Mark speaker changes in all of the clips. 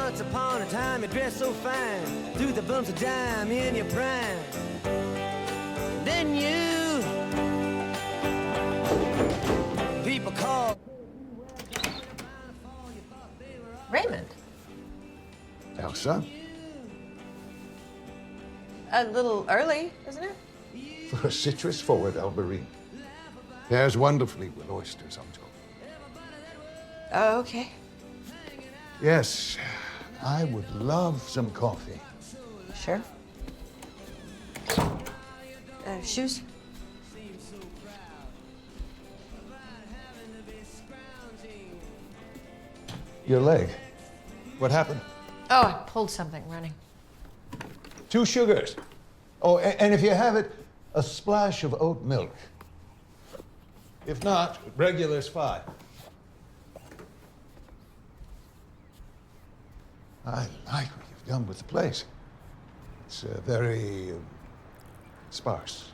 Speaker 1: Once upon a time you dressed so fine, threw the bumps of dime in your prime. Then you people call
Speaker 2: Raymond.
Speaker 3: Elsa?
Speaker 2: A little early, isn't it?
Speaker 3: For a citrus-forward Alberine. Pairs wonderfully with oysters, I'm told.
Speaker 2: Oh, okay.
Speaker 3: Yes, I would love some coffee.
Speaker 2: Sure. Shoes?
Speaker 3: Your leg. What happened?
Speaker 2: Oh, I pulled something running.
Speaker 3: 2 sugars. Oh, and if you have it, a splash of oat milk. If not, regular's fine. I like what you've done with the place. It's very sparse.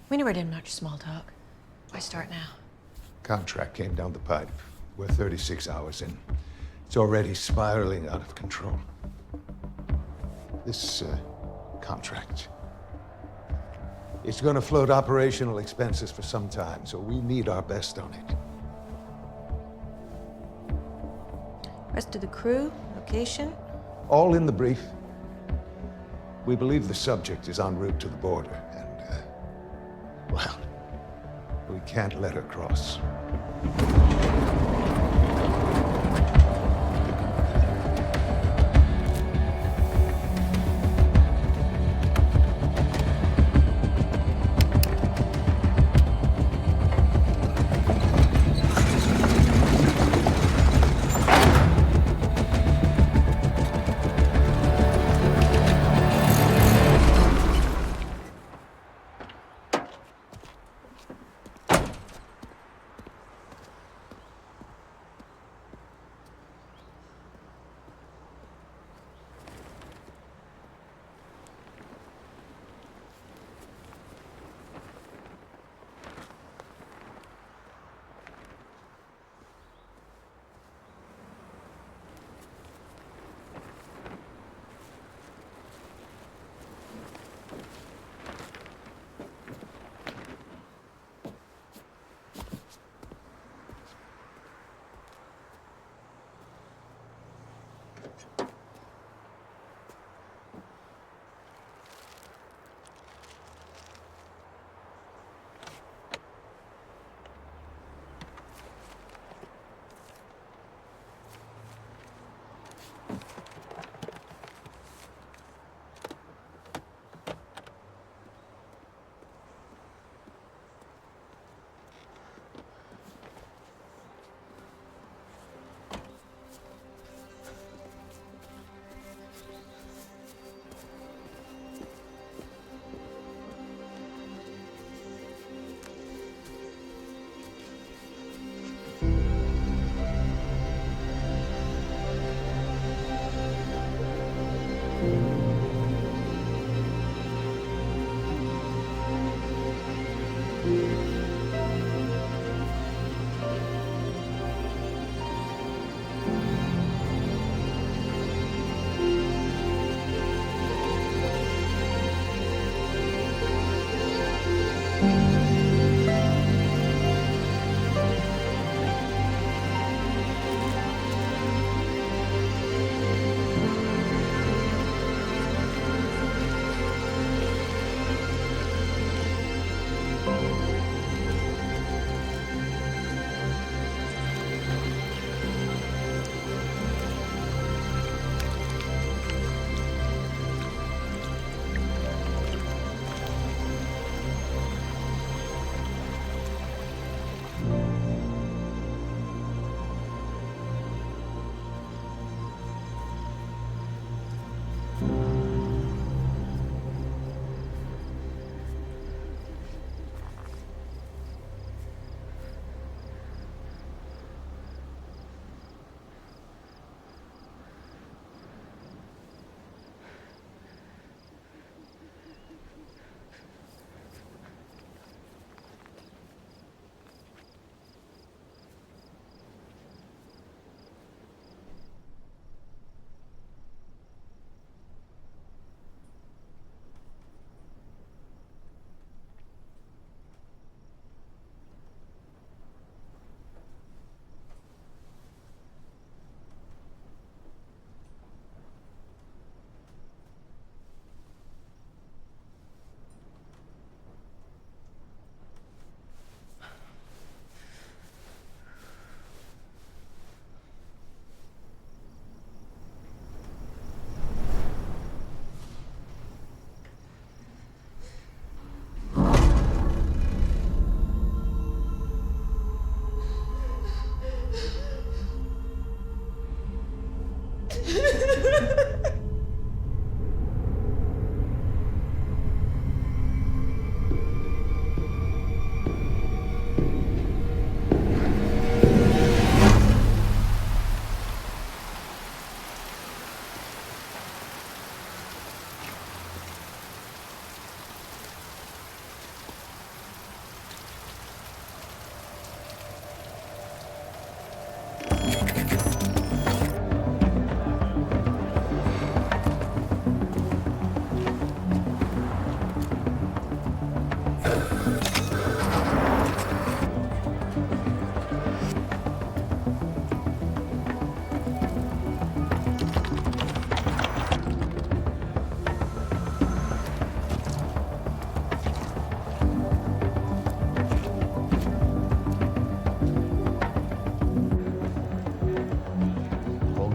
Speaker 2: We never did much small talk. Why start now?
Speaker 3: Contract came down the pipe. We're 36 hours in. It's already spiraling out of control. This contract, it's going to float operational expenses for some time, so we need our best on it.
Speaker 2: Rest of the crew, location?
Speaker 3: All in the brief. We believe the subject is en route to the border, and, well, we can't let her cross.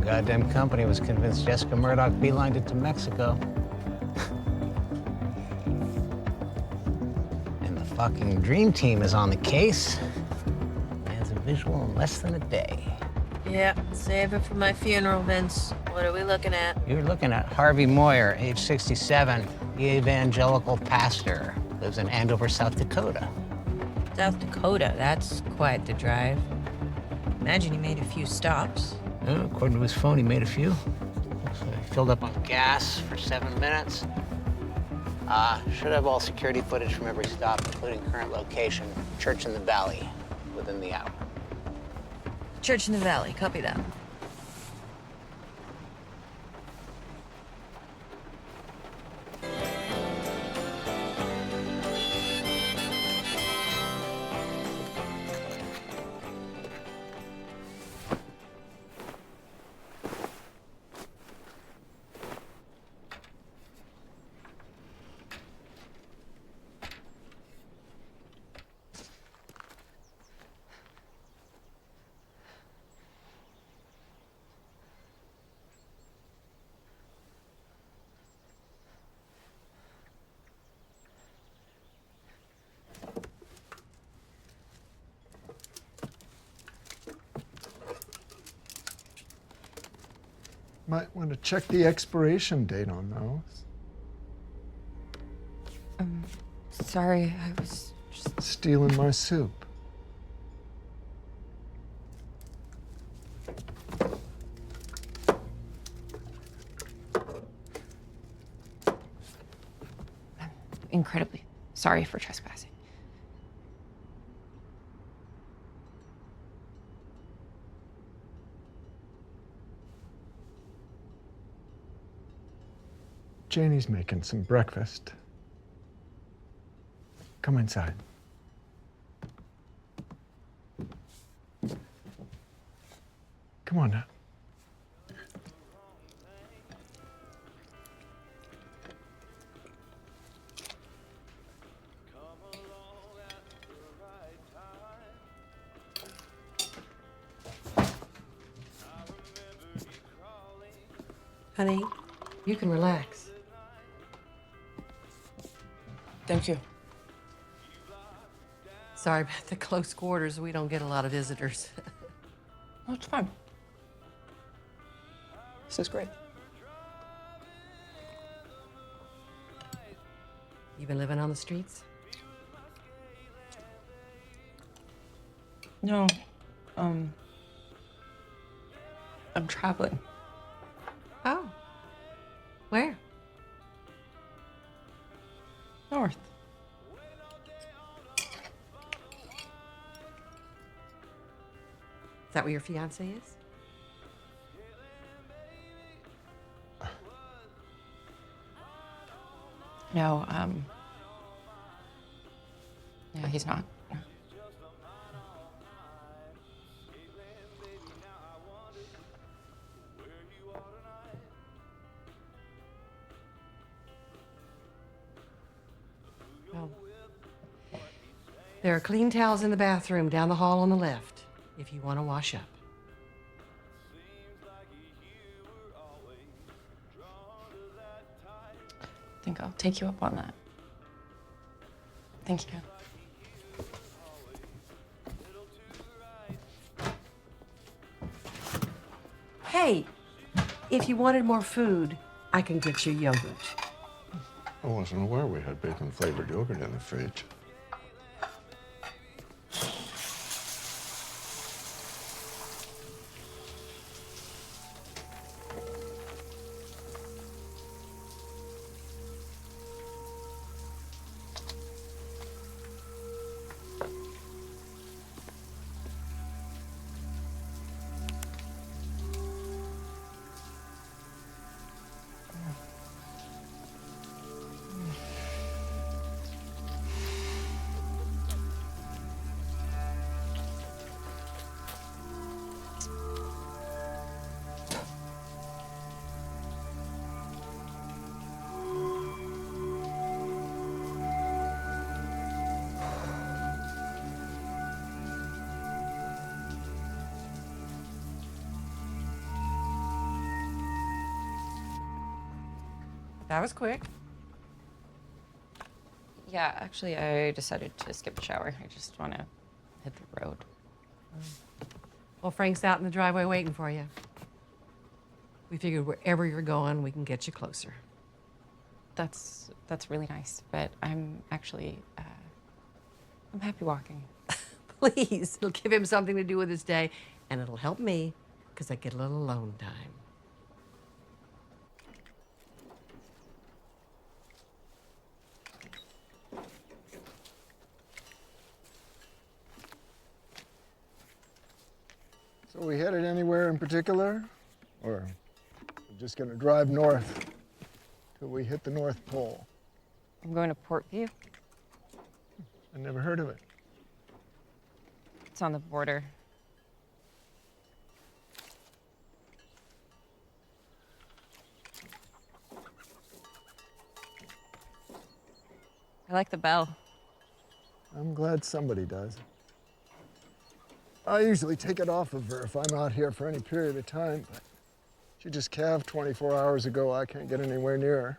Speaker 4: goddamn company was convinced Jessica Murdoch beelined it to Mexico. And the fucking dream team is on the case. Man's a visual in less than a day.
Speaker 2: Yeah, save it for my funeral, Vince. What are we looking at?
Speaker 4: You're looking at Harvey Moyer, age 67, the evangelical pastor, lives in Andover, South Dakota.
Speaker 2: South Dakota, that's quite the drive. Imagine he made a few stops.
Speaker 4: Yeah, according to his phone, he made a few. So he filled up on gas for 7 minutes. Should have all security footage from every stop, including current location, Church in the Valley, within the hour.
Speaker 2: Church in the Valley, copy that.
Speaker 3: Might want to check the expiration date on those.
Speaker 5: Sorry, I was just...
Speaker 3: Stealing my soup.
Speaker 5: I'm incredibly sorry for trespassing.
Speaker 3: Janie's making some breakfast. Come inside. Come on now.
Speaker 6: Honey, you can relax.
Speaker 5: Thank you.
Speaker 6: Sorry about the close quarters. We don't get a lot of visitors.
Speaker 5: Oh, it's fine. This is great.
Speaker 6: You been living on the streets?
Speaker 5: No, I'm traveling.
Speaker 6: Oh. Where?
Speaker 5: North.
Speaker 6: Is that where your fiance is?
Speaker 5: No, yeah, he's not.
Speaker 6: Well, there are clean towels in the bathroom down the hall on the left, if you want to wash up.
Speaker 5: I think I'll take you up on that. Thank you.
Speaker 6: Hey, if you wanted more food, I can get you yogurt.
Speaker 3: I wasn't aware we had bacon-flavored yogurt in the fridge.
Speaker 5: That was quick.
Speaker 7: Yeah, actually, I decided to skip the shower. I just want to hit the road.
Speaker 6: Well, Frank's out in the driveway waiting for you. We figured wherever you're going, we can get you closer.
Speaker 7: That's really nice, but I'm actually, I'm happy walking.
Speaker 6: Please, it'll give him something to do with his day, and it'll help me, because I get a little alone time.
Speaker 8: So we headed anywhere in particular? Or we're just gonna drive north till we hit the North Pole?
Speaker 7: I'm going to Portview.
Speaker 8: I never heard of it.
Speaker 7: It's on the border. I like the bell.
Speaker 8: I'm glad somebody does. I usually take it off of her if I'm out here for any period of time, but she just calved 24 hours ago. I can't get anywhere near her.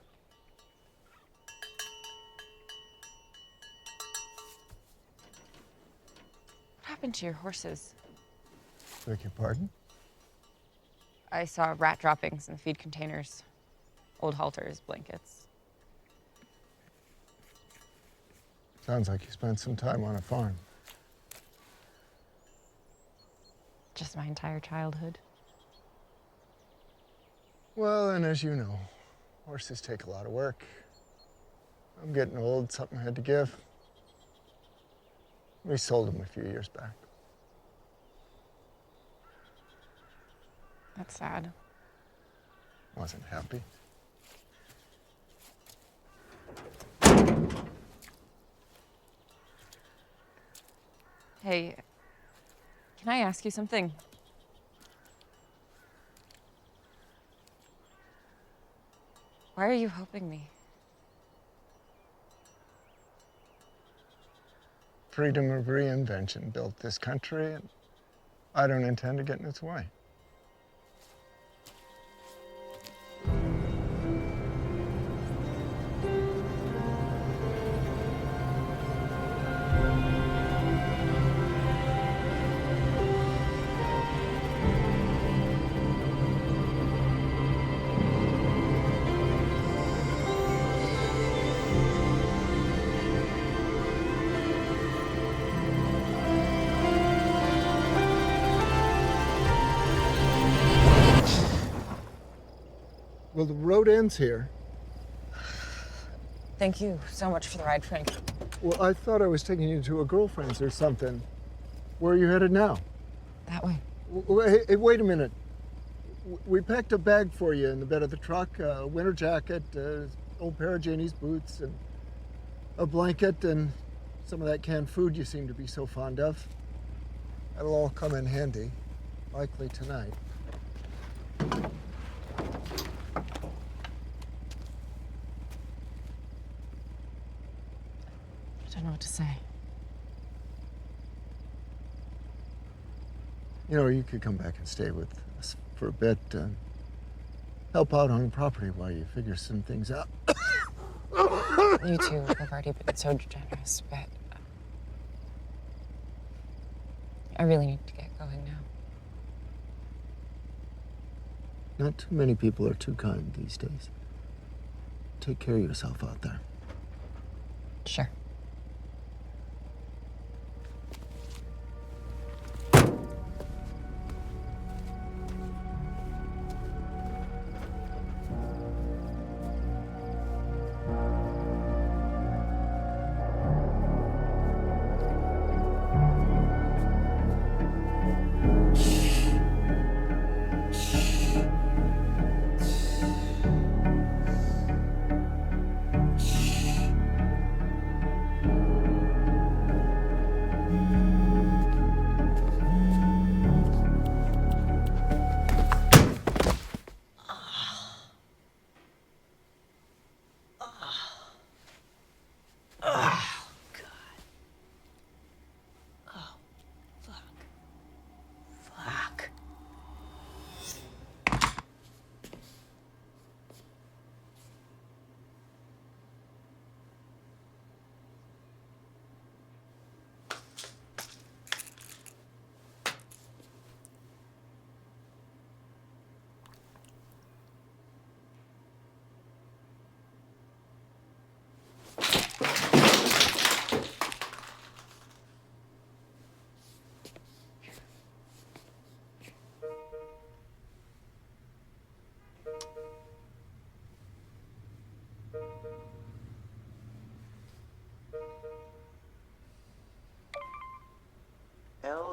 Speaker 7: What happened to your horses?
Speaker 8: Beg your pardon?
Speaker 7: I saw rat droppings in the feed containers, old halters, blankets.
Speaker 8: Sounds like you spent some time on a farm.
Speaker 7: Just my entire childhood.
Speaker 8: Well, and as you know, horses take a lot of work. I'm getting old, something I had to give. We sold them a few years back.
Speaker 7: That's sad.
Speaker 8: Wasn't happy.
Speaker 7: Hey, can I ask you something? Why are you helping me?
Speaker 8: Freedom of reinvention built this country, and I don't intend to get in its way. Well, the road ends here.
Speaker 7: Thank you so much for the ride, Frank.
Speaker 8: Well, I thought I was taking you to a girlfriend's or something. Where are you headed now?
Speaker 7: That way.
Speaker 8: Hey, wait a minute. We packed a bag for you in the bed of the truck, a winter jacket, old pair of Janie's boots, and a blanket, and some of that canned food you seem to be so fond of. That'll all come in handy, likely tonight.
Speaker 7: I don't know what to say.
Speaker 8: You know, you could come back and stay with us for a bit, help out on the property while you figure some things out.
Speaker 7: You two have already been so generous, but I really need to get going now.
Speaker 8: Not too many people are too kind these days. Take care of yourself out there.
Speaker 7: Sure.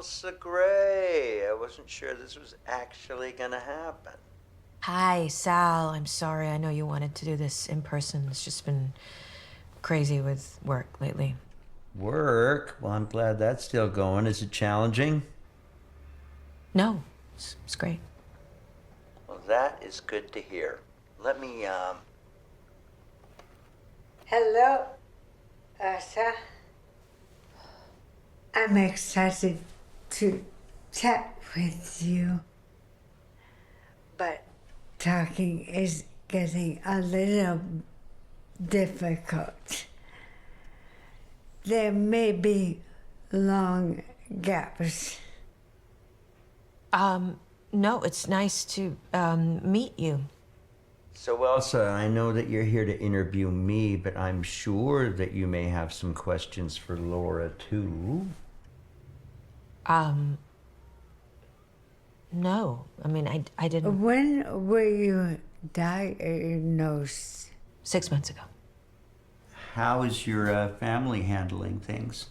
Speaker 9: Elsa Gray. I wasn't sure this was actually gonna happen.
Speaker 2: Hi, Sal. I'm sorry. I know you wanted to do this in person. It's just been crazy with work lately.
Speaker 9: Work? Well, I'm glad that's still going. Is it challenging?
Speaker 2: No, it's great.
Speaker 9: Well, that is good to hear. Let me,
Speaker 10: Hello, Elsa. I'm excited to chat with you, but talking is getting a little difficult. There may be long gaps.
Speaker 2: No, it's nice to, meet you.
Speaker 9: So Elsa, I know that you're here to interview me, but I'm sure that you may have some questions for Laura, too.
Speaker 2: No. I mean, I didn't...
Speaker 10: When were you diagnosed?
Speaker 2: 6 months ago.
Speaker 9: How is your family handling things?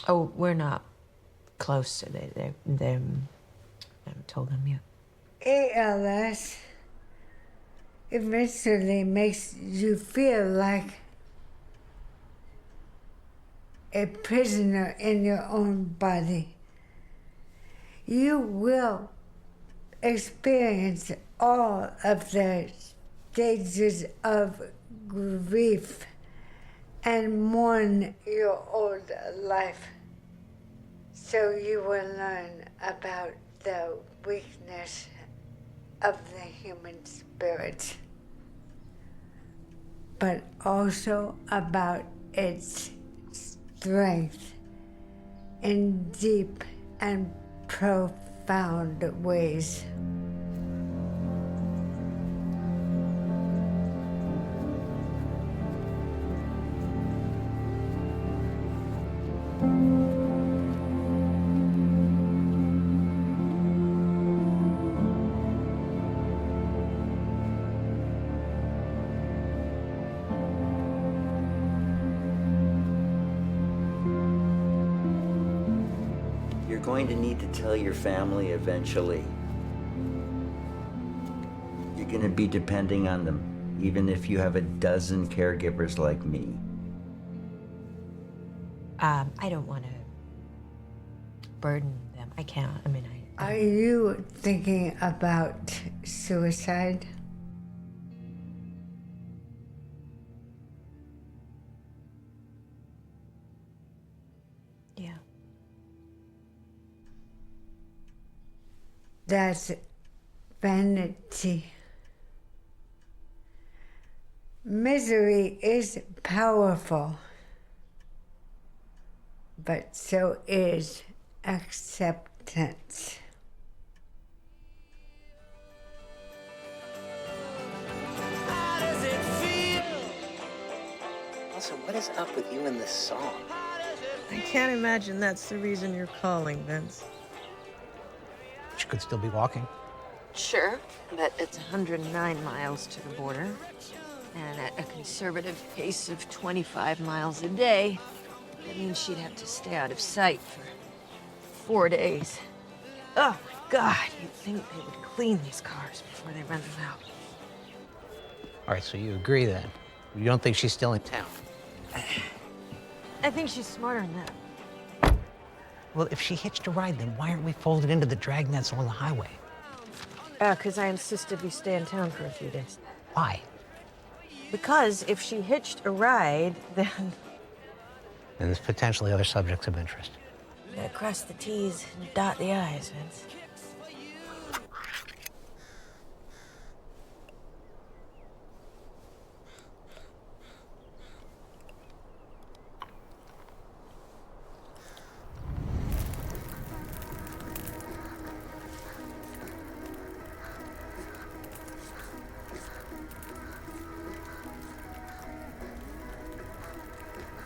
Speaker 2: Oh, we're not close. I haven't told them yet.
Speaker 10: ALS eventually makes you feel like a prisoner in your own body. You will experience all of the stages of grief and mourn your old life. So you will learn about the weakness of the human spirit, but also about its strength in deep and profound ways.
Speaker 9: You're going to need to tell your family eventually. You're going to be depending on them, even if you have a dozen caregivers like me.
Speaker 2: I don't want to burden them. I can't. I mean,
Speaker 10: Are you thinking about suicide?
Speaker 2: Yeah.
Speaker 10: That's vanity. Misery is powerful, but so is acceptance.
Speaker 4: Also, what is up with you and this song?
Speaker 2: I can't imagine that's the reason you're calling, Vince.
Speaker 4: She could still be walking.
Speaker 2: Sure, but it's 109 miles to the border. And at a conservative pace of 25 miles a day, that means she'd have to stay out of sight for 4 days. Oh my God, you'd think they would clean these cars before they rent them out.
Speaker 4: All right, so you agree then? You don't think she's still in town?
Speaker 2: I think she's smarter than that.
Speaker 4: Well, if she hitched a ride, then why aren't we folded into the dragnets on the highway?
Speaker 2: Because I insisted we stay in town for a few days.
Speaker 4: Why?
Speaker 2: Because if she hitched a ride, then...
Speaker 4: And there's potentially other subjects of interest.
Speaker 2: Gotta cross the T's and dot the I's, Vince.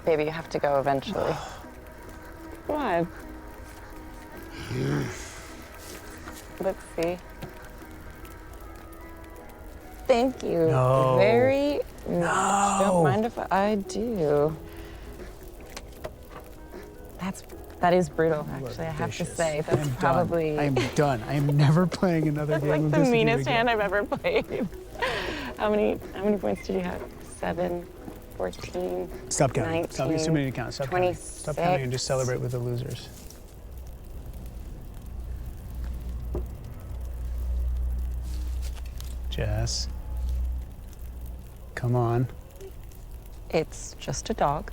Speaker 7: Baby, you have to go eventually. What? Let's see. Thank you very much. Don't mind if I do. That is brutal, actually, I have to say. That's probably...
Speaker 11: I am done. I am never playing another game
Speaker 7: like
Speaker 11: of
Speaker 7: the
Speaker 11: this
Speaker 7: meanest
Speaker 11: again.
Speaker 7: hand I've ever played. How many points did you have? 7, 14,
Speaker 11: Stop counting.
Speaker 7: 19,
Speaker 11: Stop. It's too many to count. Stop counting.
Speaker 7: 26.
Speaker 11: Stop counting and just celebrate with the losers. Jess. Come on.
Speaker 7: It's just a dog.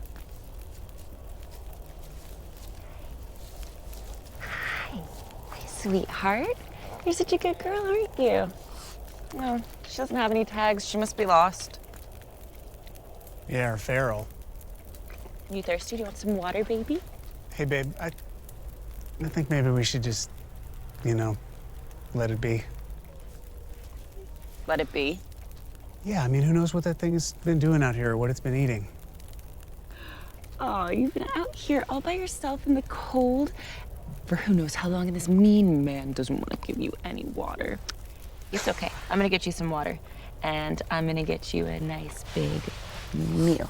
Speaker 7: Hi, my sweetheart. You're such a good girl, aren't you? No, she doesn't have any tags. She must be lost.
Speaker 11: Yeah, or feral.
Speaker 7: You thirsty? Do you want some water, baby?
Speaker 11: Hey, babe, I think maybe we should just, you know, let it be.
Speaker 7: Let it be.
Speaker 11: Yeah, I mean, who knows what that thing has been doing out here or what it's been eating.
Speaker 7: Oh, you've been out here all by yourself in the cold for who knows how long, and this mean man doesn't want to give you any water. It's okay. I'm gonna get you some water, and I'm gonna get you a nice big meal.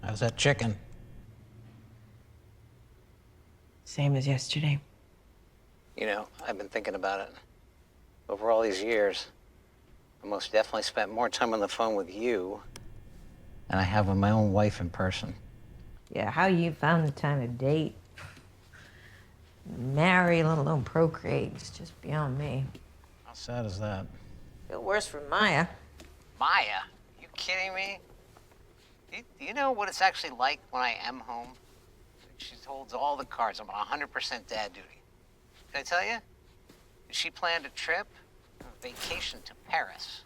Speaker 4: How's that chicken?
Speaker 2: Same as yesterday.
Speaker 4: You know, I've been thinking about it. Over all these years, I most definitely spent more time on the phone with you than I have with my own wife in person.
Speaker 2: Yeah, how you found the time to date, marry, let alone procreate, is just beyond me.
Speaker 4: How sad is that?
Speaker 2: Feel worse for Maya.
Speaker 4: Maya? You kidding me? Do you know what it's actually like when I am home? She holds all the cards. I'm on 100% dad duty. Did I tell you? She planned a trip, a vacation to Paris.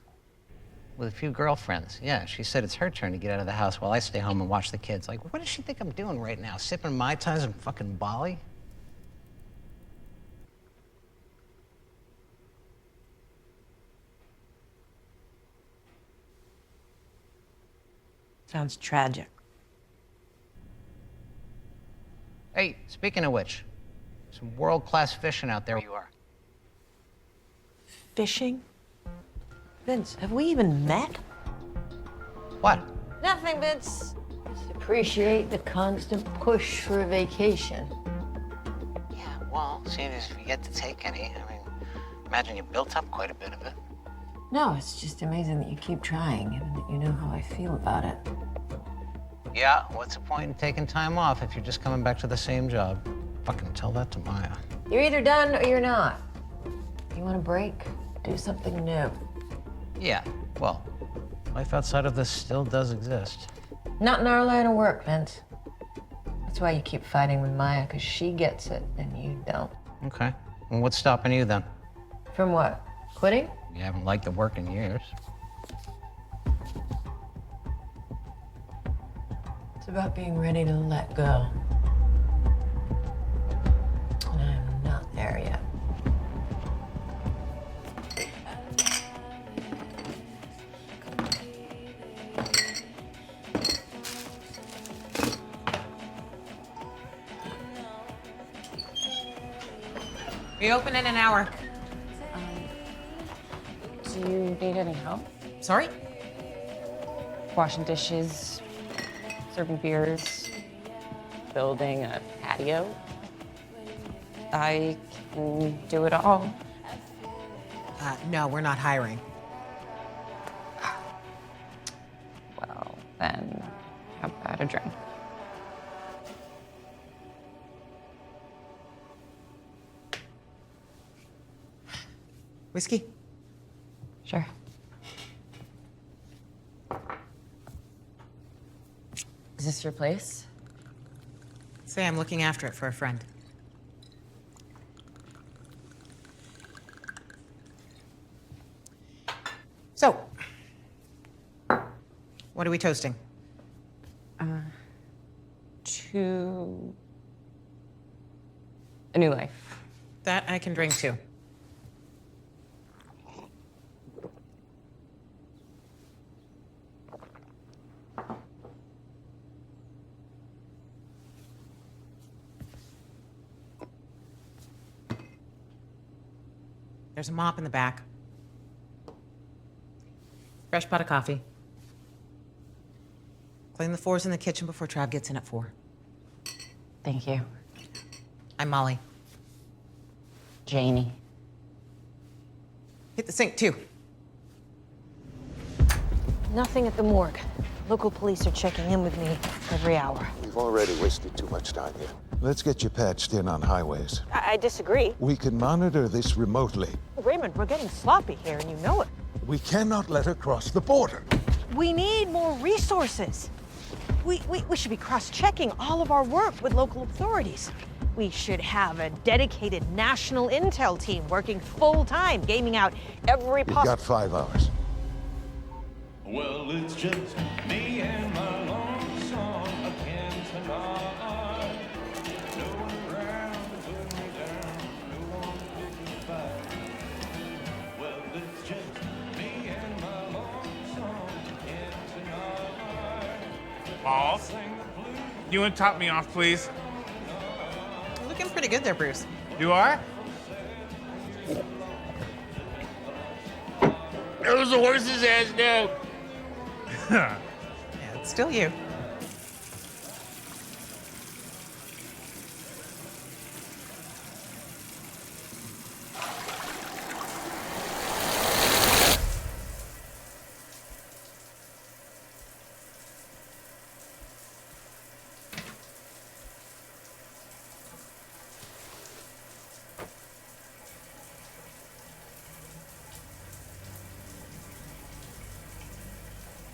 Speaker 4: With a few girlfriends. Yeah, she said it's her turn to get out of the house while I stay home and watch the kids. Like, what does she think I'm doing right now? Sipping Mai Tais in fucking Bali?
Speaker 2: Sounds tragic.
Speaker 4: Hey, speaking of which, some world-class fishing out there. You are.
Speaker 2: Fishing? Vince, have we even met?
Speaker 4: What?
Speaker 2: Nothing, Vince. Just appreciate the constant push for a vacation.
Speaker 4: Yeah, well, seeing as you get to take any, I mean, imagine you built up quite a bit of it.
Speaker 2: No, it's just amazing that you keep trying and that you know how I feel about it.
Speaker 4: Yeah, what's the point in taking time off if you're just coming back to the same job? Fucking tell that to Maya.
Speaker 2: You're either done or you're not. You want a break? Do something new.
Speaker 4: Yeah, well, life outside of this still does exist.
Speaker 2: Not in our line of work, Vince. That's why you keep fighting with Maya, because she gets it and you don't.
Speaker 4: Okay, well, what's stopping you then?
Speaker 2: From what? Quitting?
Speaker 4: You haven't liked the work in years.
Speaker 2: It's about being ready to let go. And I'm not there yet. We open in an hour.
Speaker 7: Do you need any help?
Speaker 2: Sorry?
Speaker 7: washing dishes, serving beers, building a patio. I can do it all.
Speaker 12: No, we're not hiring.
Speaker 7: Well, then, how about a drink?
Speaker 12: Whiskey?
Speaker 7: Sure. Is this your place?
Speaker 12: Say I'm looking after it for a friend. So, what are we toasting?
Speaker 7: To a new life.
Speaker 12: That I can drink too. There's a mop in the back. Fresh pot of coffee. Clean the floors in the kitchen before Trav gets in at 4.
Speaker 7: Thank you.
Speaker 12: I'm Molly.
Speaker 7: Janie.
Speaker 12: Hit the sink too.
Speaker 2: Nothing at the morgue. Local police are checking in with me every hour.
Speaker 3: We've already wasted too much time here. Let's get you patched in on highways.
Speaker 2: I disagree.
Speaker 3: We can monitor this remotely.
Speaker 2: Raymond, we're getting sloppy here, and you know it.
Speaker 3: We cannot let her cross the border.
Speaker 2: We need more resources. We should be cross-checking all of our work with local authorities. We should have a dedicated national intel team working full-time, gaming out every
Speaker 3: You've
Speaker 2: possible...
Speaker 3: got 5 hours.
Speaker 13: Well, it's just me and my long song again tonight. No one around to put me down, no one to pick me fight. Well, it's just me and my long song again tonight.
Speaker 14: Balls, you want to top me off, please?
Speaker 12: You're looking pretty good there, Bruce.
Speaker 14: You are? That was the horse's ass now.
Speaker 12: Yeah, it's still you.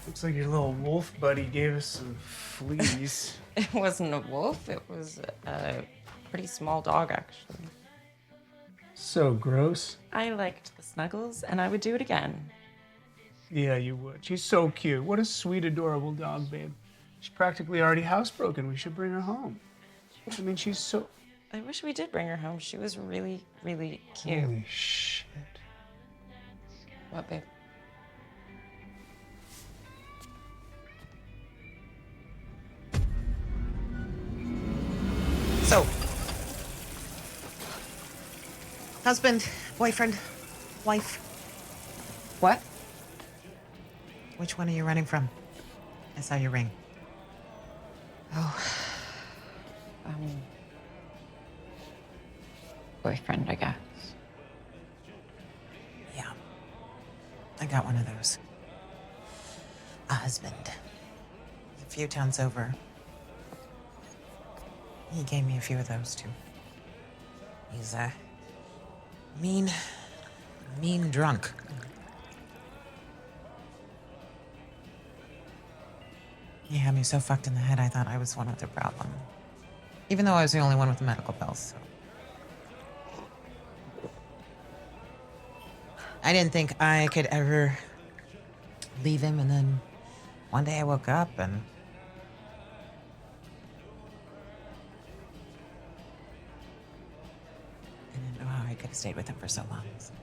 Speaker 11: Looks like your little wolf buddy gave us some fleas.
Speaker 7: It wasn't a wolf, it was a pretty small dog, actually.
Speaker 11: So gross.
Speaker 7: I liked the snuggles, and I would do it again.
Speaker 11: Yeah, you would. She's so cute. What a sweet, adorable dog, babe. She's practically already housebroken. We should bring her home. I mean, she's so...
Speaker 7: I wish we did bring her home. She was really, really cute.
Speaker 11: Holy shit.
Speaker 7: What, babe?
Speaker 12: So, husband, boyfriend, wife.
Speaker 7: What?
Speaker 12: Which one are you running from? I saw your ring.
Speaker 7: Oh. Boyfriend, I guess.
Speaker 12: Yeah. I got one of those. A husband. A few towns over. He gave me a few of those, too. He's a mean drunk. He had me so fucked in the head, I thought I was one of the problem. Even though I was the only one with the medical bills, so. I didn't think I could ever leave him, and then one day I woke up and I didn't know how I could have stayed with him for so long. So.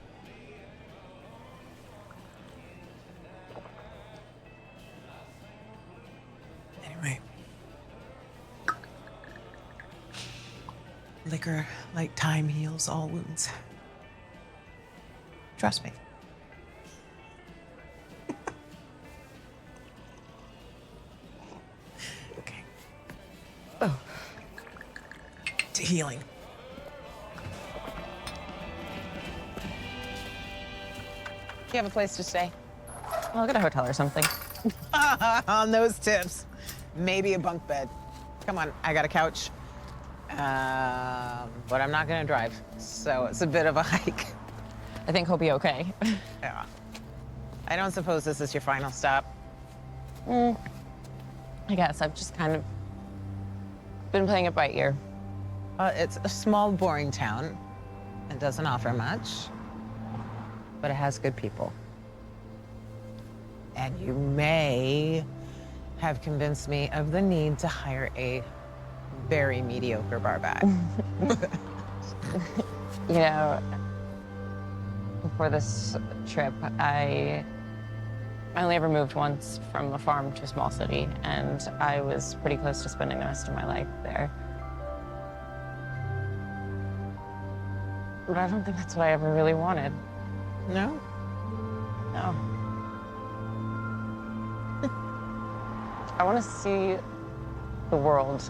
Speaker 12: Anyway. Liquor, like time, heals all wounds. Trust me. to healing.
Speaker 7: Do you have a place to stay? I'll get a hotel or something.
Speaker 12: On those tips. Maybe a bunk bed. Come on, I got a couch. But I'm not gonna drive, so it's a bit of a hike.
Speaker 7: I think he'll be okay.
Speaker 12: Yeah. I don't suppose this is your final stop.
Speaker 7: I guess I've just kind of been playing it by ear.
Speaker 12: It's a small, boring town. It doesn't offer much, but it has good people. And you may have convinced me of the need to hire a very mediocre barback.
Speaker 7: You know, before this trip, I only ever moved once from a farm to a small city, and I was pretty close to spending the rest of my life there. But I don't think that's what I ever really wanted.
Speaker 12: No?
Speaker 7: No. I want to see the world.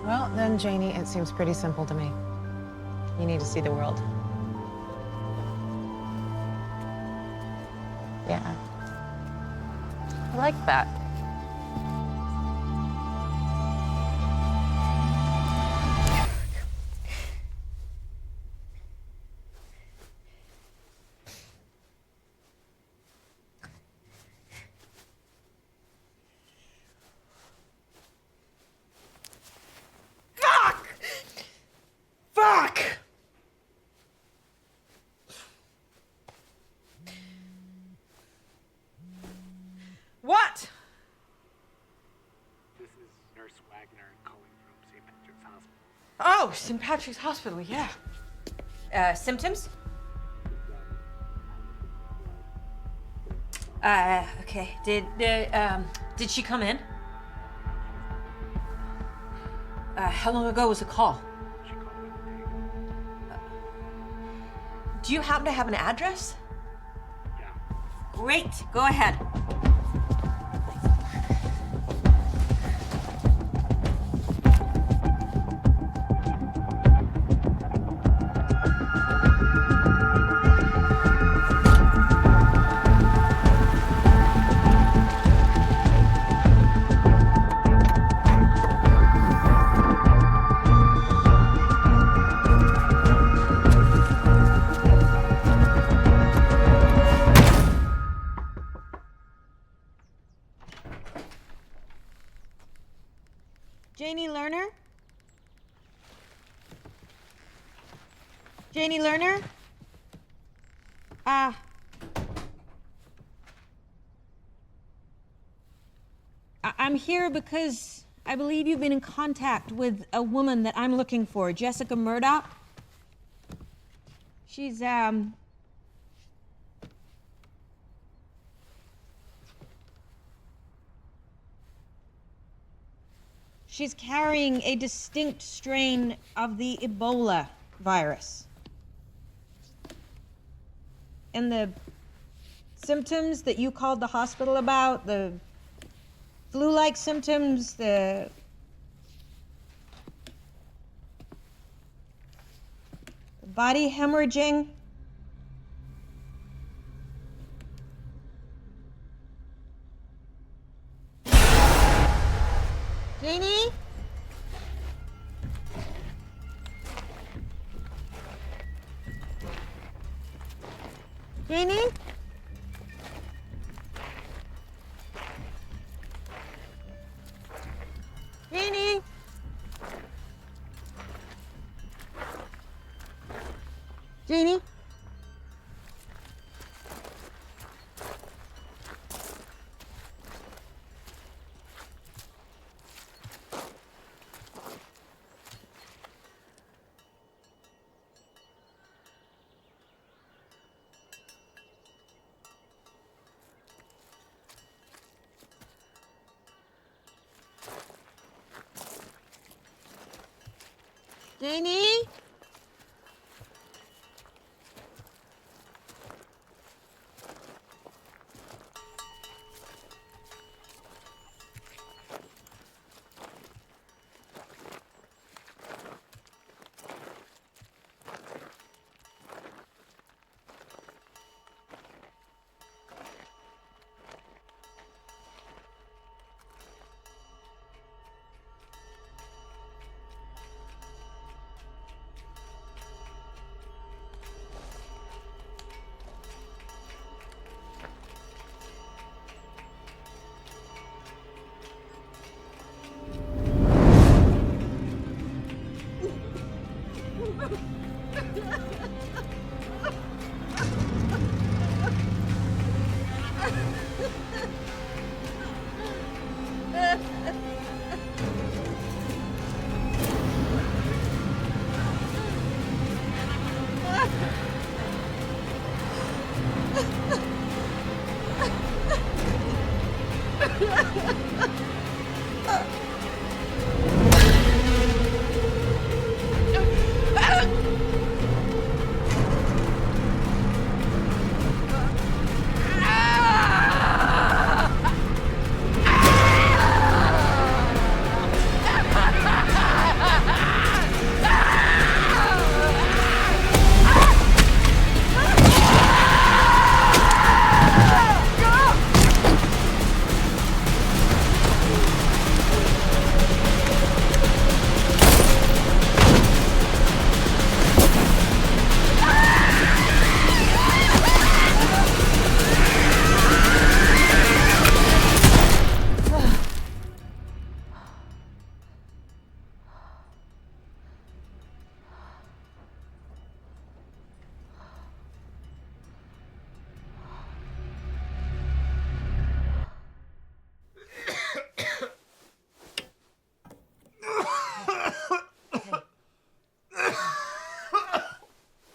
Speaker 12: Well, then, Janie, it seems pretty simple to me. You need to see the world.
Speaker 7: Yeah. I like that.
Speaker 12: Fuck!
Speaker 6: What?
Speaker 11: This is Nurse Wagner calling from St. Patrick's Hospital.
Speaker 6: Oh, St. Patrick's Hospital, yeah. Symptoms? Okay. Did she come in? How long ago was the call? Do you happen to have an address?
Speaker 11: Yeah.
Speaker 6: Great, go ahead.
Speaker 2: Janie Lerner? Janie Lerner? I'm here because I believe you've been in contact with a woman that I'm looking for, Jessica Murdoch. She's carrying a distinct strain of the Ebola virus. And the symptoms that you called the hospital about, the flu-like symptoms, the body hemorrhaging. Janie? Janie? Janie? Janie? Janie?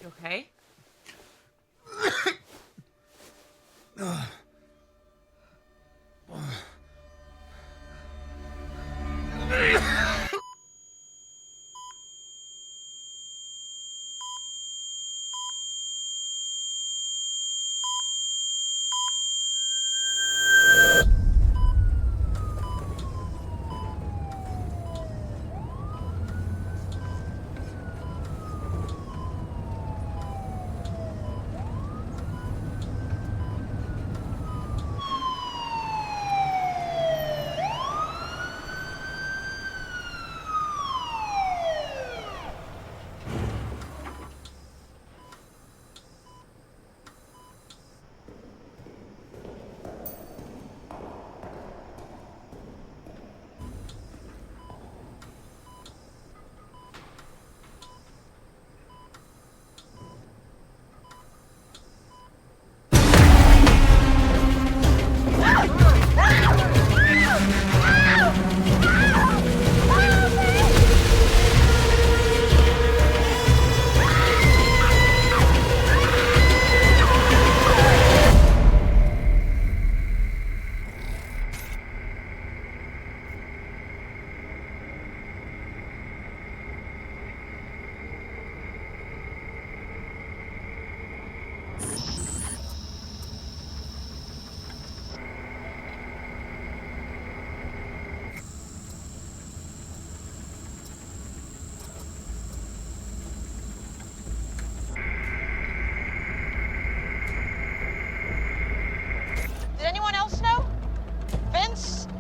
Speaker 7: Okay.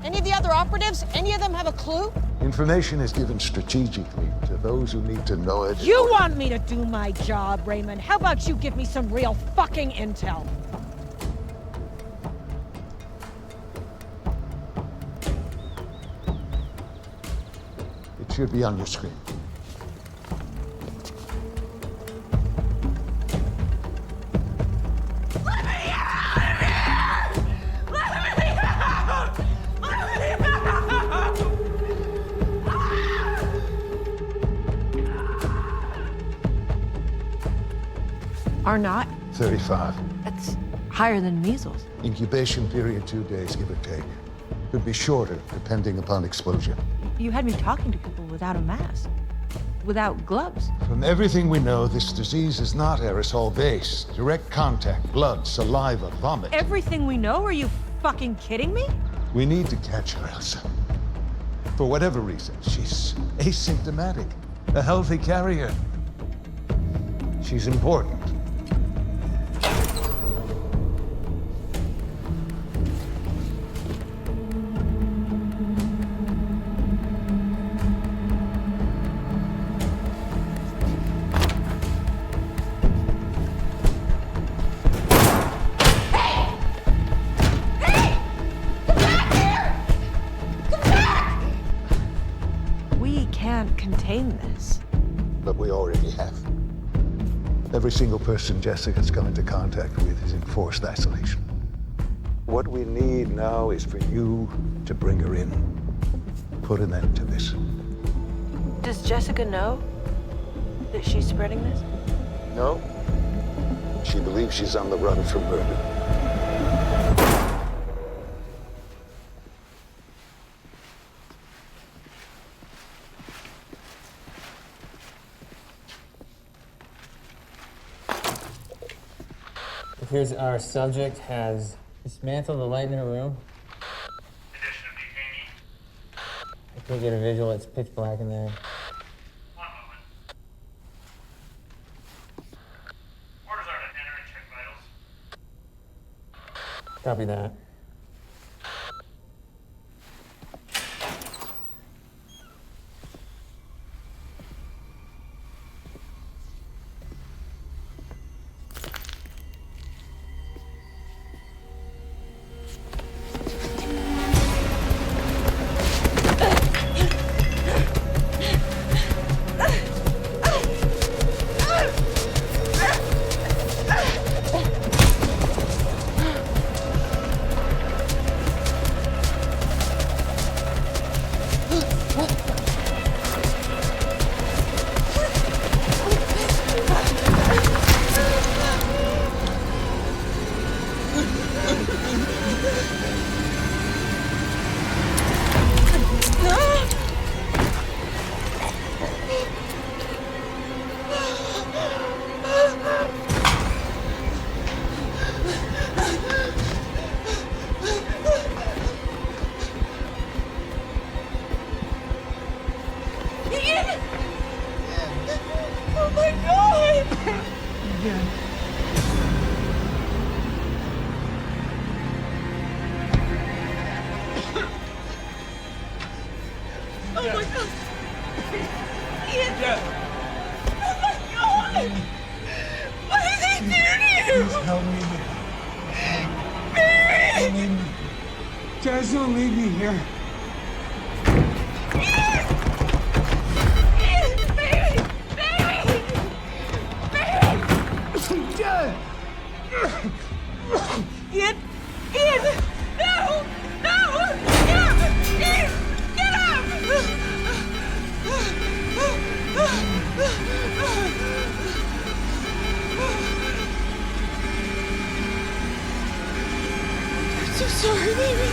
Speaker 15: Any of the other operatives? Any of them have a clue?
Speaker 3: Information is given strategically to those who need to know it.
Speaker 15: You want me to do my job, Raymond? How about you give me some real fucking intel?
Speaker 3: It should be on your screen.
Speaker 2: Are not?
Speaker 3: 35.
Speaker 2: That's higher than measles.
Speaker 3: Incubation period 2 days, give or take. Could be shorter, depending upon exposure.
Speaker 2: You had me talking to people without a mask, without gloves.
Speaker 3: From everything we know, this disease is not aerosol-based. Direct contact, blood, saliva, vomit.
Speaker 15: Everything we know? Are you fucking kidding me?
Speaker 3: We need to catch her, Elsa. For whatever reason, she's asymptomatic, a healthy carrier. She's important.
Speaker 2: Contain this.
Speaker 3: But we already have. Every single person Jessica's come into contact with is in forced isolation. What we need now is for you to bring her in. Put an end to this.
Speaker 2: Does Jessica know that she's spreading this?
Speaker 3: No. She believes she's on the run from murder.
Speaker 16: It appears our subject has dismantled the light in her room. I can't get a visual, it's pitch black in there. Copy that.
Speaker 11: Jazz, don't leave me here.
Speaker 15: Ian! Ian! No! No! Get up! Ian! Get up! I'm so sorry, baby.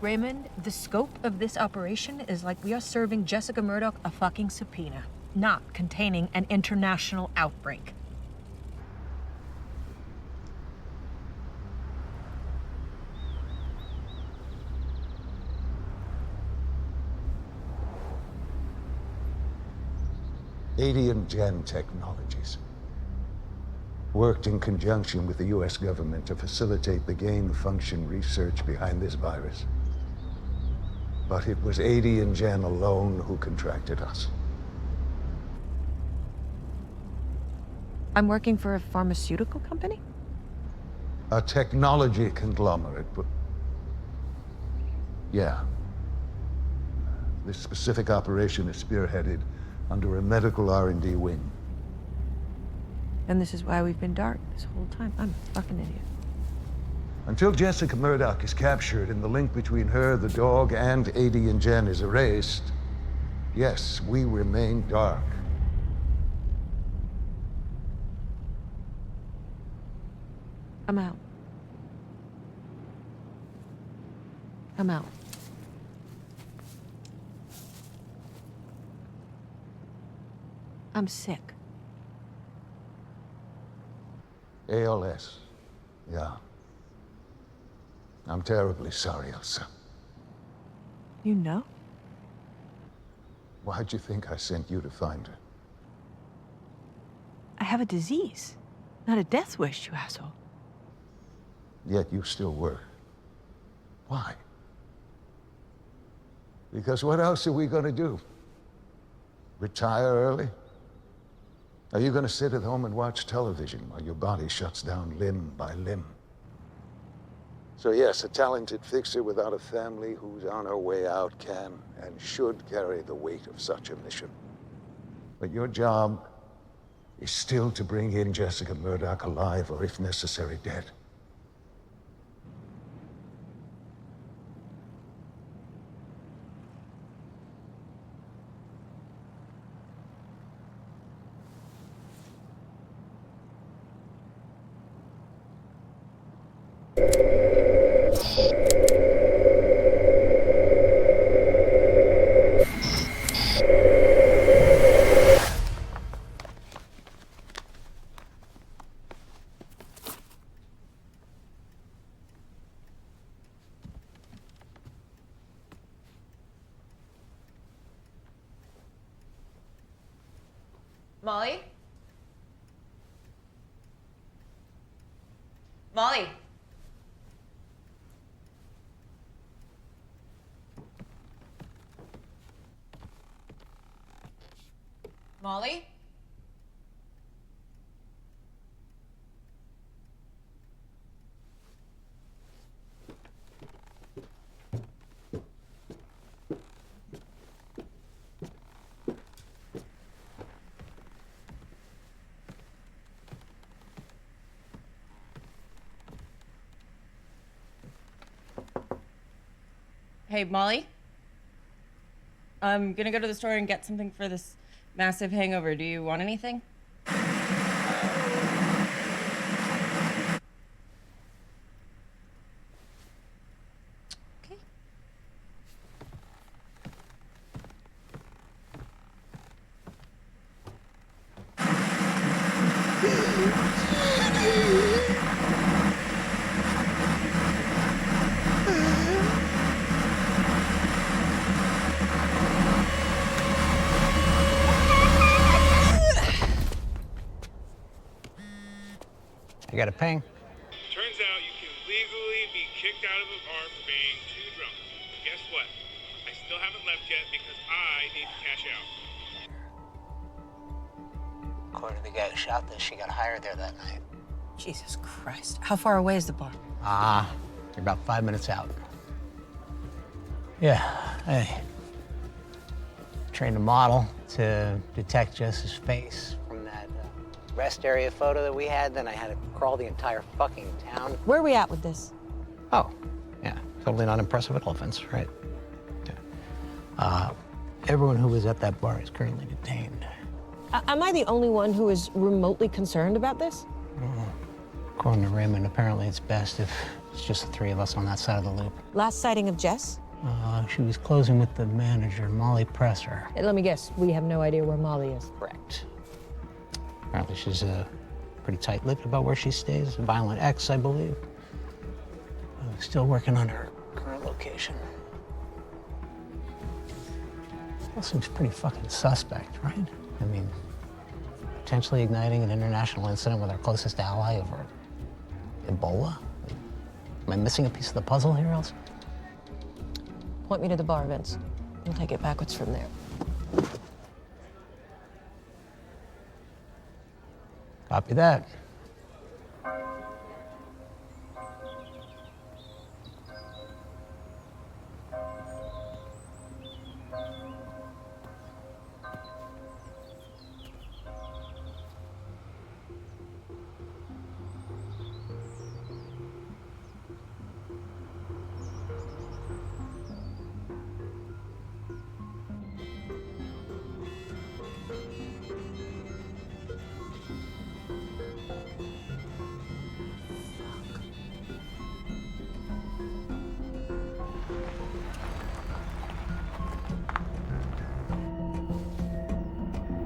Speaker 2: Raymond, the scope of this operation is like we are serving Jessica Murdoch a fucking subpoena, not containing an international outbreak.
Speaker 3: Adian Gen Technologies worked in conjunction with the US government to facilitate the gain-of-function research behind this virus. But it was Adian Gen alone who contracted us.
Speaker 2: I'm working for a pharmaceutical company?
Speaker 3: A technology conglomerate, but... yeah. This specific operation is spearheaded under a medical R&D wing.
Speaker 2: And this is why we've been dark this whole time. I'm a fucking idiot.
Speaker 3: Until Jessica Murdoch is captured and the link between her, the dog, and Adian Gen is erased, yes, we remain dark.
Speaker 2: I'm out. I'm out. I'm sick.
Speaker 3: ALS. Yeah. I'm terribly sorry, Elsa.
Speaker 2: You know?
Speaker 3: Why'd you think I sent you to find her?
Speaker 2: I have a disease, not a death wish, you asshole.
Speaker 3: Yet you still work. Why? Because what else are we gonna do? Retire early? Are you gonna sit at home and watch television while your body shuts down limb by limb? So yes, a talented fixer without a family who's on her way out can and should carry the weight of such a mission. But your job is still to bring in Jessica Murdoch alive, or if necessary, dead.
Speaker 7: Molly? Molly? Molly? Hey, Molly? I'm gonna go to the store and get something for this massive hangover. Do you want anything?
Speaker 4: You got a ping?
Speaker 14: Turns out you can legally be kicked out of a bar for being too drunk. But guess what? I still haven't left yet because I need to cash out.
Speaker 4: According to the guy who shot this, she got hired there that night.
Speaker 6: Jesus Christ. How far away is the bar?
Speaker 4: You're about 5 minutes out. Yeah, hey. Trained a model to detect Jess's face from that rest area photo that we had. Then I had to crawl the entire fucking town.
Speaker 6: Where are we at with this?
Speaker 4: Oh, yeah, totally not impressive at all, Vince, right? Yeah. Everyone who was at that bar is currently detained.
Speaker 6: Am I the only one who is remotely concerned about this?
Speaker 4: According to Raymond, apparently it's best if it's just the three of us on that side of the loop.
Speaker 6: Last sighting of Jess?
Speaker 4: She was closing with the manager, Molly Presser.
Speaker 6: Let me guess, we have no idea where Molly is.
Speaker 4: Correct. Apparently she's pretty tight-lipped about where she stays. A violent ex, I believe. Still working on her current location. That seems pretty fucking suspect, right? I mean, potentially igniting an international incident with our closest ally over Ebola? Am I missing a piece of the puzzle here, Elsa?
Speaker 6: Point me to the bar, Vince. We'll take it backwards from there.
Speaker 4: Copy that.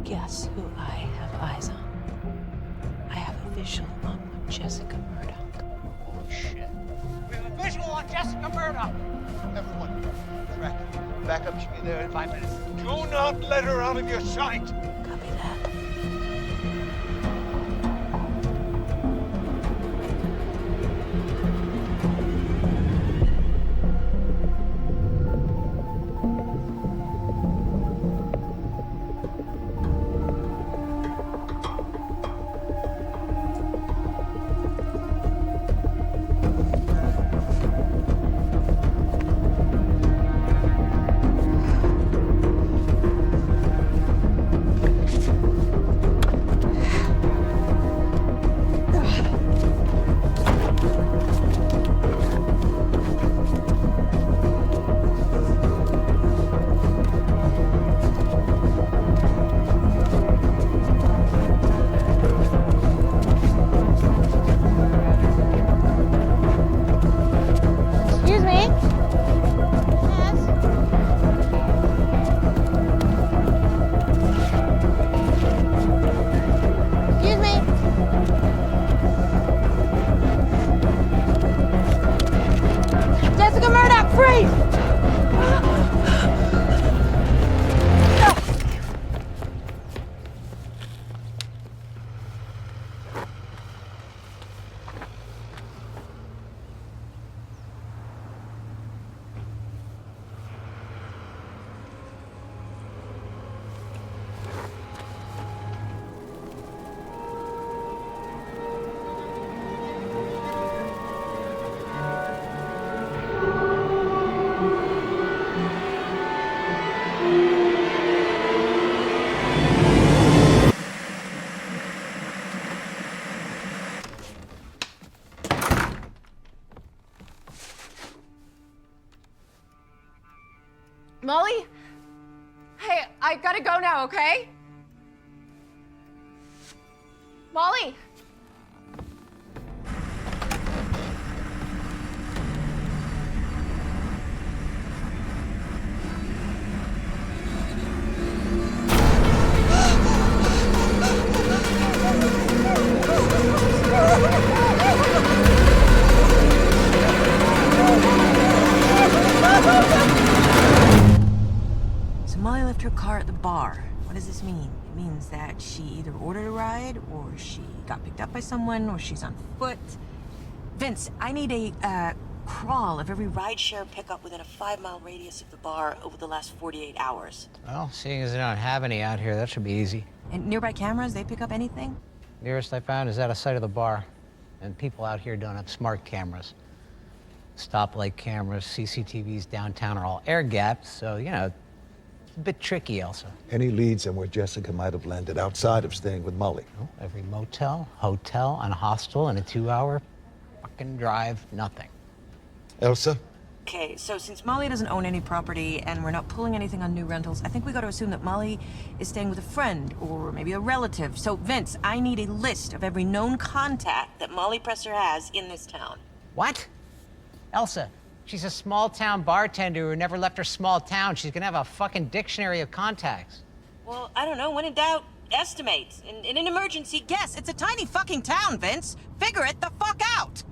Speaker 6: Guess who I have eyes on? I have a visual on one Jessica Murdoch.
Speaker 4: Holy shit. We have a visual on Jessica Murdoch! Everyone, track. Backup should be there in 5 minutes. Do not let her out of your sight!
Speaker 6: Copy that.
Speaker 5: Molly? Hey, I gotta go now, okay? Molly?
Speaker 2: So Molly left her car at the bar. What does this mean? It means that she either ordered a ride, or she got picked up by someone, or she's on foot. Vince, I need a crawl of every rideshare pickup within a 5-mile radius of the bar over the last 48 hours.
Speaker 4: Well, seeing as they don't have any out here, that should be easy.
Speaker 2: And nearby cameras, they pick up anything?
Speaker 4: Nearest I found is out of sight of the bar. And people out here don't have smart cameras. Stoplight cameras, CCTVs downtown are all air-gapped, so, you know, it's a bit tricky, Elsa.
Speaker 3: Any leads on where Jessica might have landed outside of staying with Molly?
Speaker 4: Oh, every motel, hotel, and hostel in a 2-hour fucking drive, nothing.
Speaker 3: Elsa?
Speaker 2: Okay, so since Molly doesn't own any property and we're not pulling anything on new rentals, I think we got to assume that Molly is staying with a friend or maybe a relative. So, Vince, I need a list of every known contact that Molly Presser has in this town.
Speaker 4: What? Elsa, she's a small-town bartender who never left her small town. She's gonna have a fucking dictionary of contacts.
Speaker 2: Well, I don't know. When in doubt, estimate. In an emergency, guess. It's a tiny fucking town, Vince. Figure it the fuck out.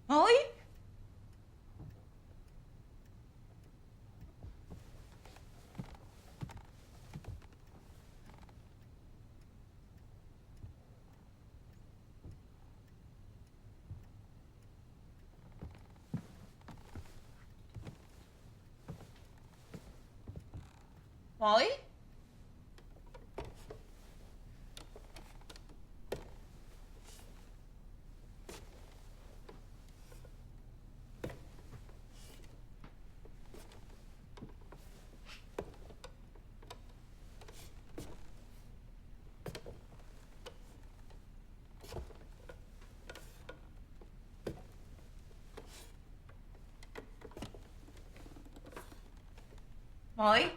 Speaker 2: Molly? Molly? Molly?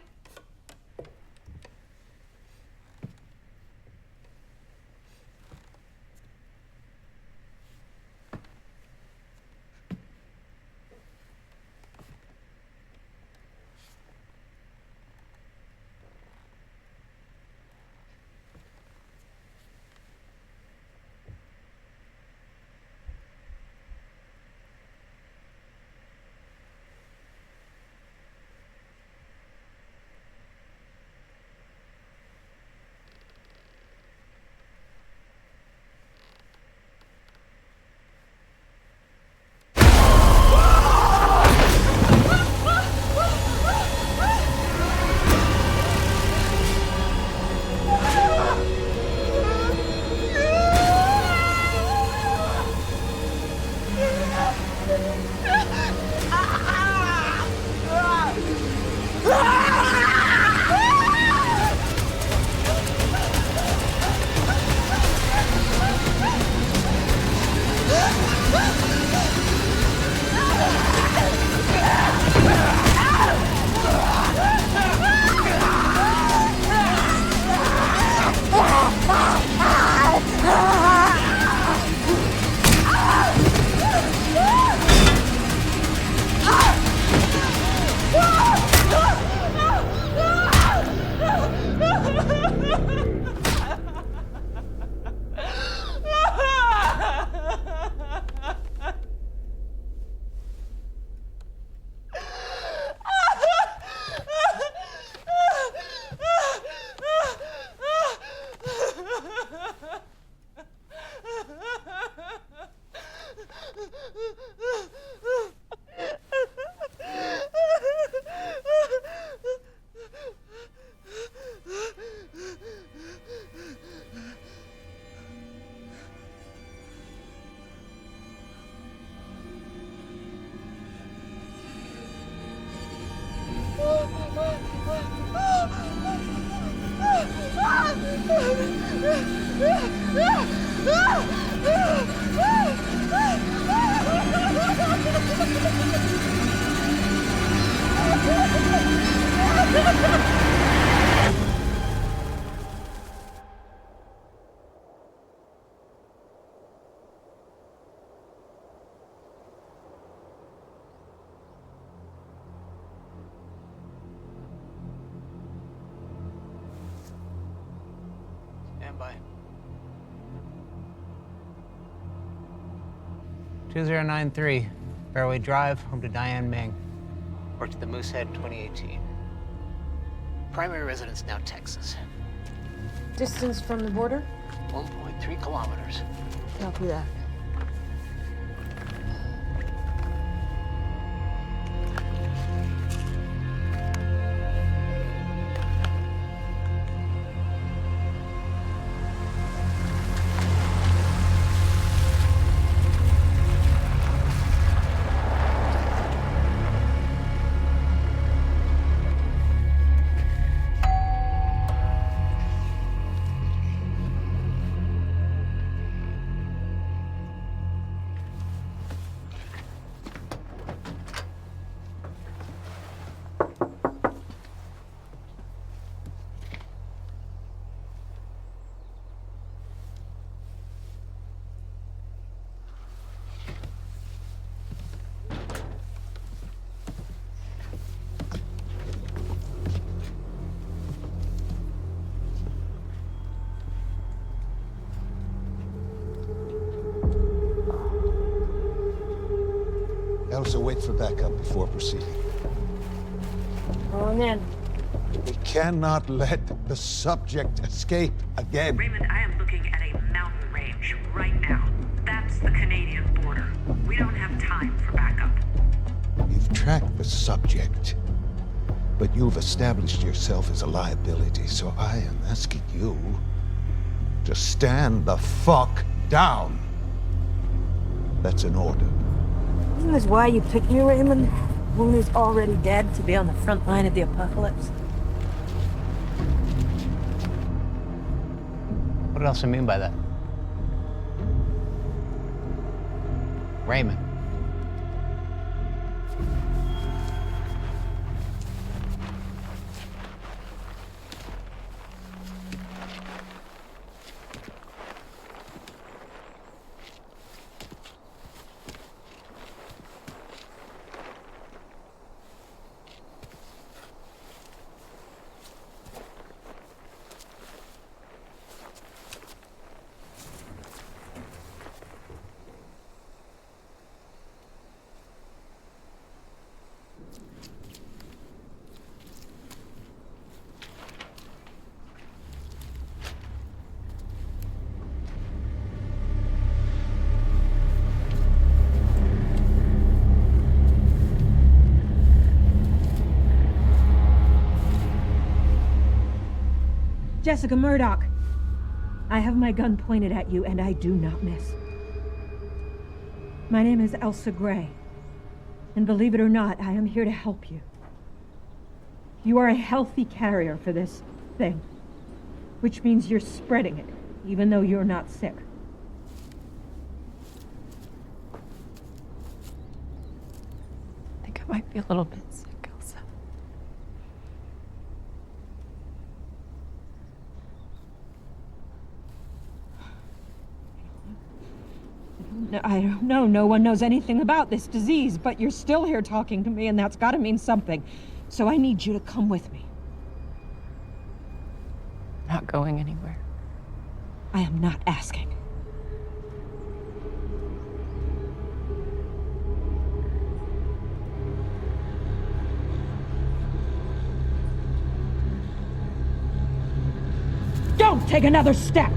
Speaker 4: Stand by. 2093, Fairway Drive, home to Diane Ming. Worked at the Moosehead in 2018. Primary residence now Texas.
Speaker 2: Distance from the border?
Speaker 4: 1.3 kilometers.
Speaker 2: Copy that.
Speaker 3: Elsa, wait for backup before proceeding.
Speaker 2: Going in.
Speaker 3: We cannot let the subject escape again.
Speaker 17: Raymond, I am looking at a mountain range right now. That's the Canadian border. We don't have time for backup.
Speaker 3: You've tracked the subject, but you've established yourself as a liability, so I am asking you to stand the fuck down. That's an order.
Speaker 15: Isn't this why you picked me, Raymond? One who's already dead to be on the front line of the apocalypse?
Speaker 4: What else do you mean by that? Raymond.
Speaker 15: Jessica Murdoch, I have my gun pointed at you and I do not miss. My name is Elsa Gray, and believe it or not, I am here to help you. You are a healthy carrier for this thing, which means you're spreading it, even though you're not sick.
Speaker 5: I think I might be a little bit sick, Elsa.
Speaker 15: No, I don't know. No one knows anything about this disease, but you're still here talking to me, and that's got to mean something. So I need you to come with me.
Speaker 5: Not going anywhere.
Speaker 15: I am not asking. Don't take another step!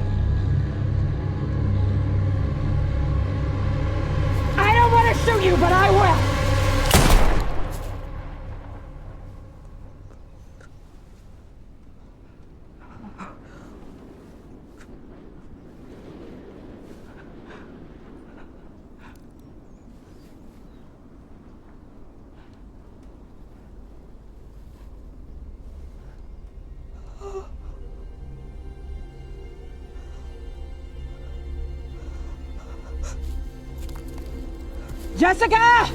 Speaker 15: I don't want to shoot you, but I will! Jessica!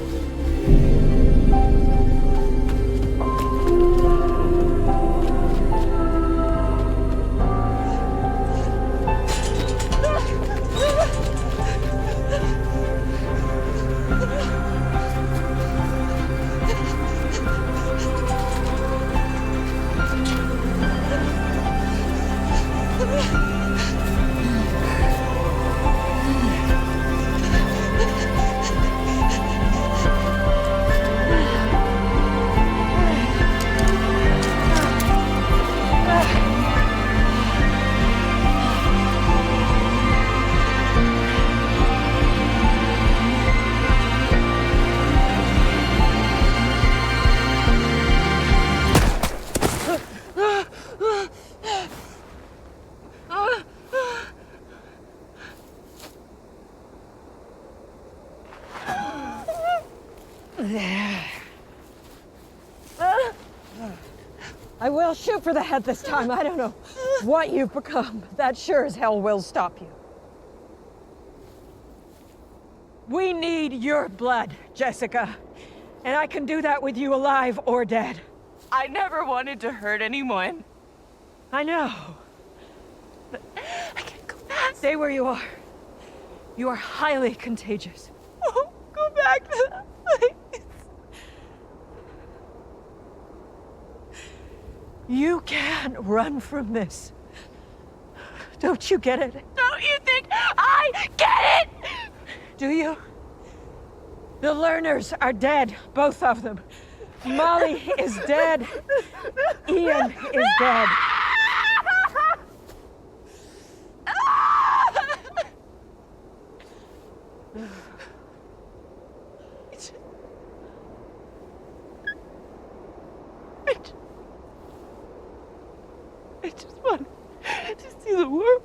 Speaker 15: I will shoot for the head this time. I don't know what you've become, but that sure as hell will stop you. We need your blood, Jessica. And I can do that with you alive or dead.
Speaker 7: I never wanted to hurt anyone.
Speaker 15: I know. But
Speaker 7: I can't go back.
Speaker 15: Stay where you are. You are highly contagious.
Speaker 7: Oh, go back to that place.
Speaker 15: You can't run from this. Don't you get it?
Speaker 7: Don't you think I get it?
Speaker 15: Do you? The learners are dead, both of them. Molly is dead. Ian is dead.
Speaker 7: I just want to see the world.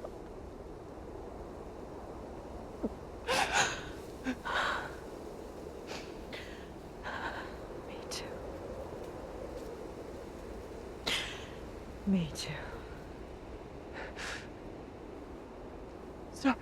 Speaker 15: Me too. Me too.
Speaker 7: Sorry.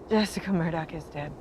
Speaker 15: Jessica Murdoch is dead.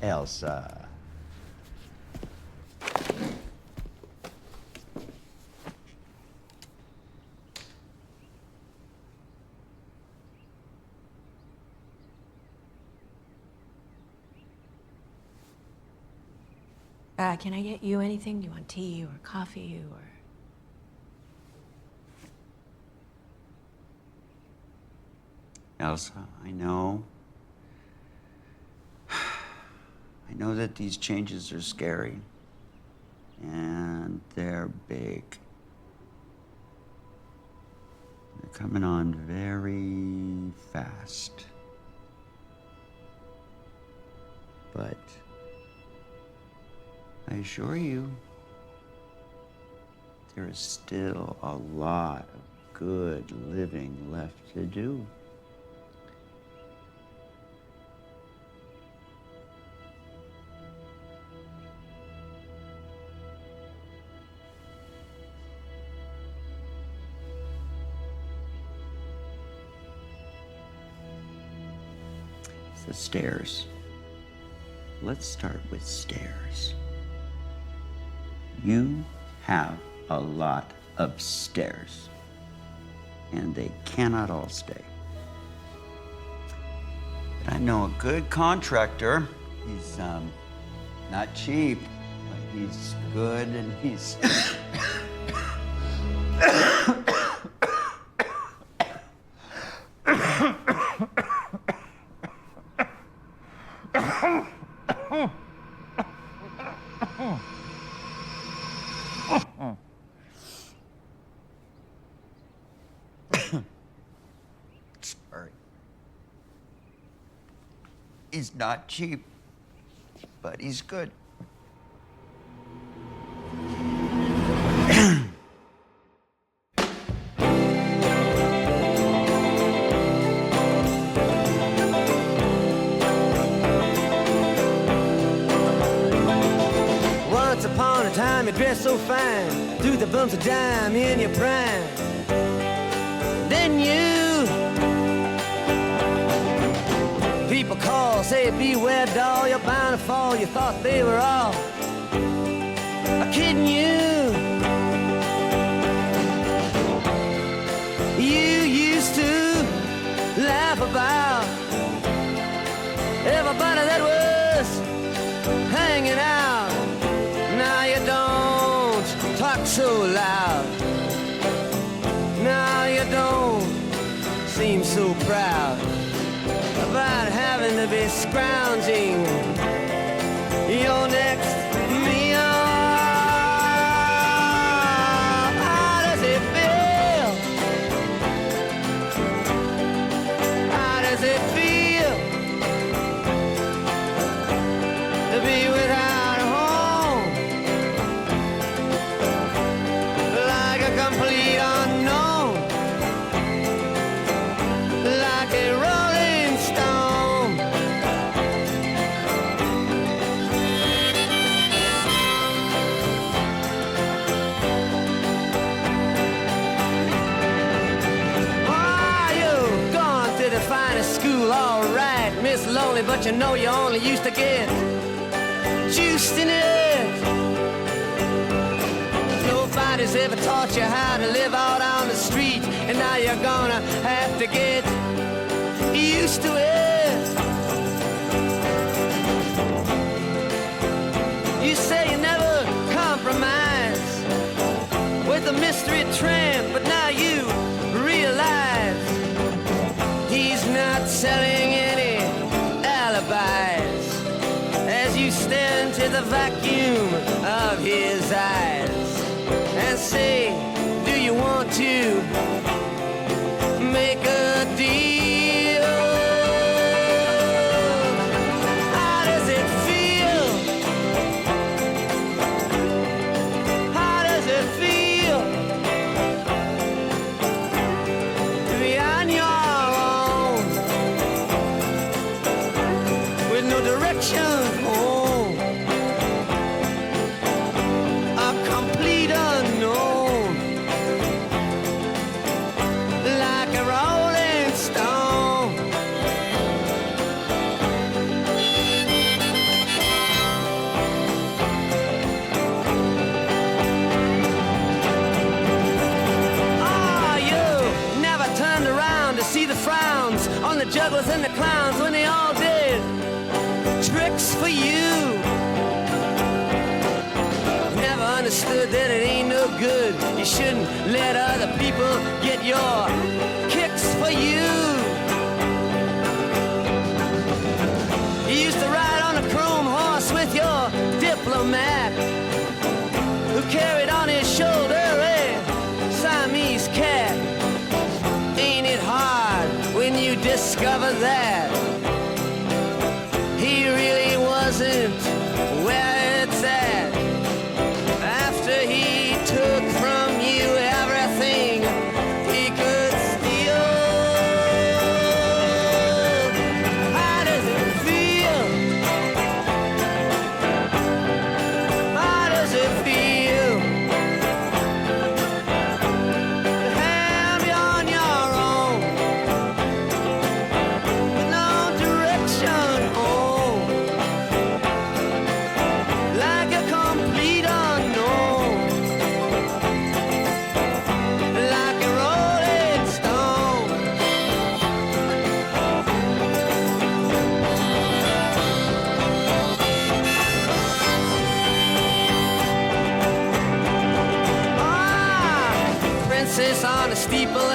Speaker 9: Elsa.
Speaker 2: Can I get you anything? Do you want tea or coffee or...
Speaker 9: Elsa, I know. I know that these changes are scary. And they're big. They're coming on very fast. But I assure you, there is still a lot of good living left to do. The stairs. Let's start with stairs. You have a lot of stairs, and they cannot all stay. But I know a good contractor. He's not cheap, but he's good and he's sorry. He's not cheap, but he's good.
Speaker 1: Once upon a time you dressed so fine, threw the bumps of dime in your prime. Then you, people call, say beware doll, you're bound to fall. You thought they were all kidding you. You used to laugh about everybody that was hanging out. Now you don't talk so loud. Now you don't seem so proud about having to be scrounging your next meal. How does it feel? How does it feel to be without a home? Like a complete unknown, like a rolling stone. Oh, you've gone to the finest school, all right, Miss Lonely, but you know you only used to get juiced in it. Nobody's ever taught you how to live out on the street, and now you're gonna have to get used to it. You say you never compromise with a mystery tramp, but now you realize he's not selling any alibis as you stare into the vacuum of his eyes and say, do you want to make a deal? How does it feel? How does it feel to be on your own with no direction home? A complete unknown, like a rolling stone. trade your kicks for you. You used to ride on a chrome horse with your diplomat, who carried on his shoulder a Siamese cat. Ain't it hard when you discover that he really wasn't where it's at? After he took from you everything he could steal. How does it feel? How does it feel to have you on your own with no direction home, like a complete unknown, like a rolling stone? Ah, princess on a steeple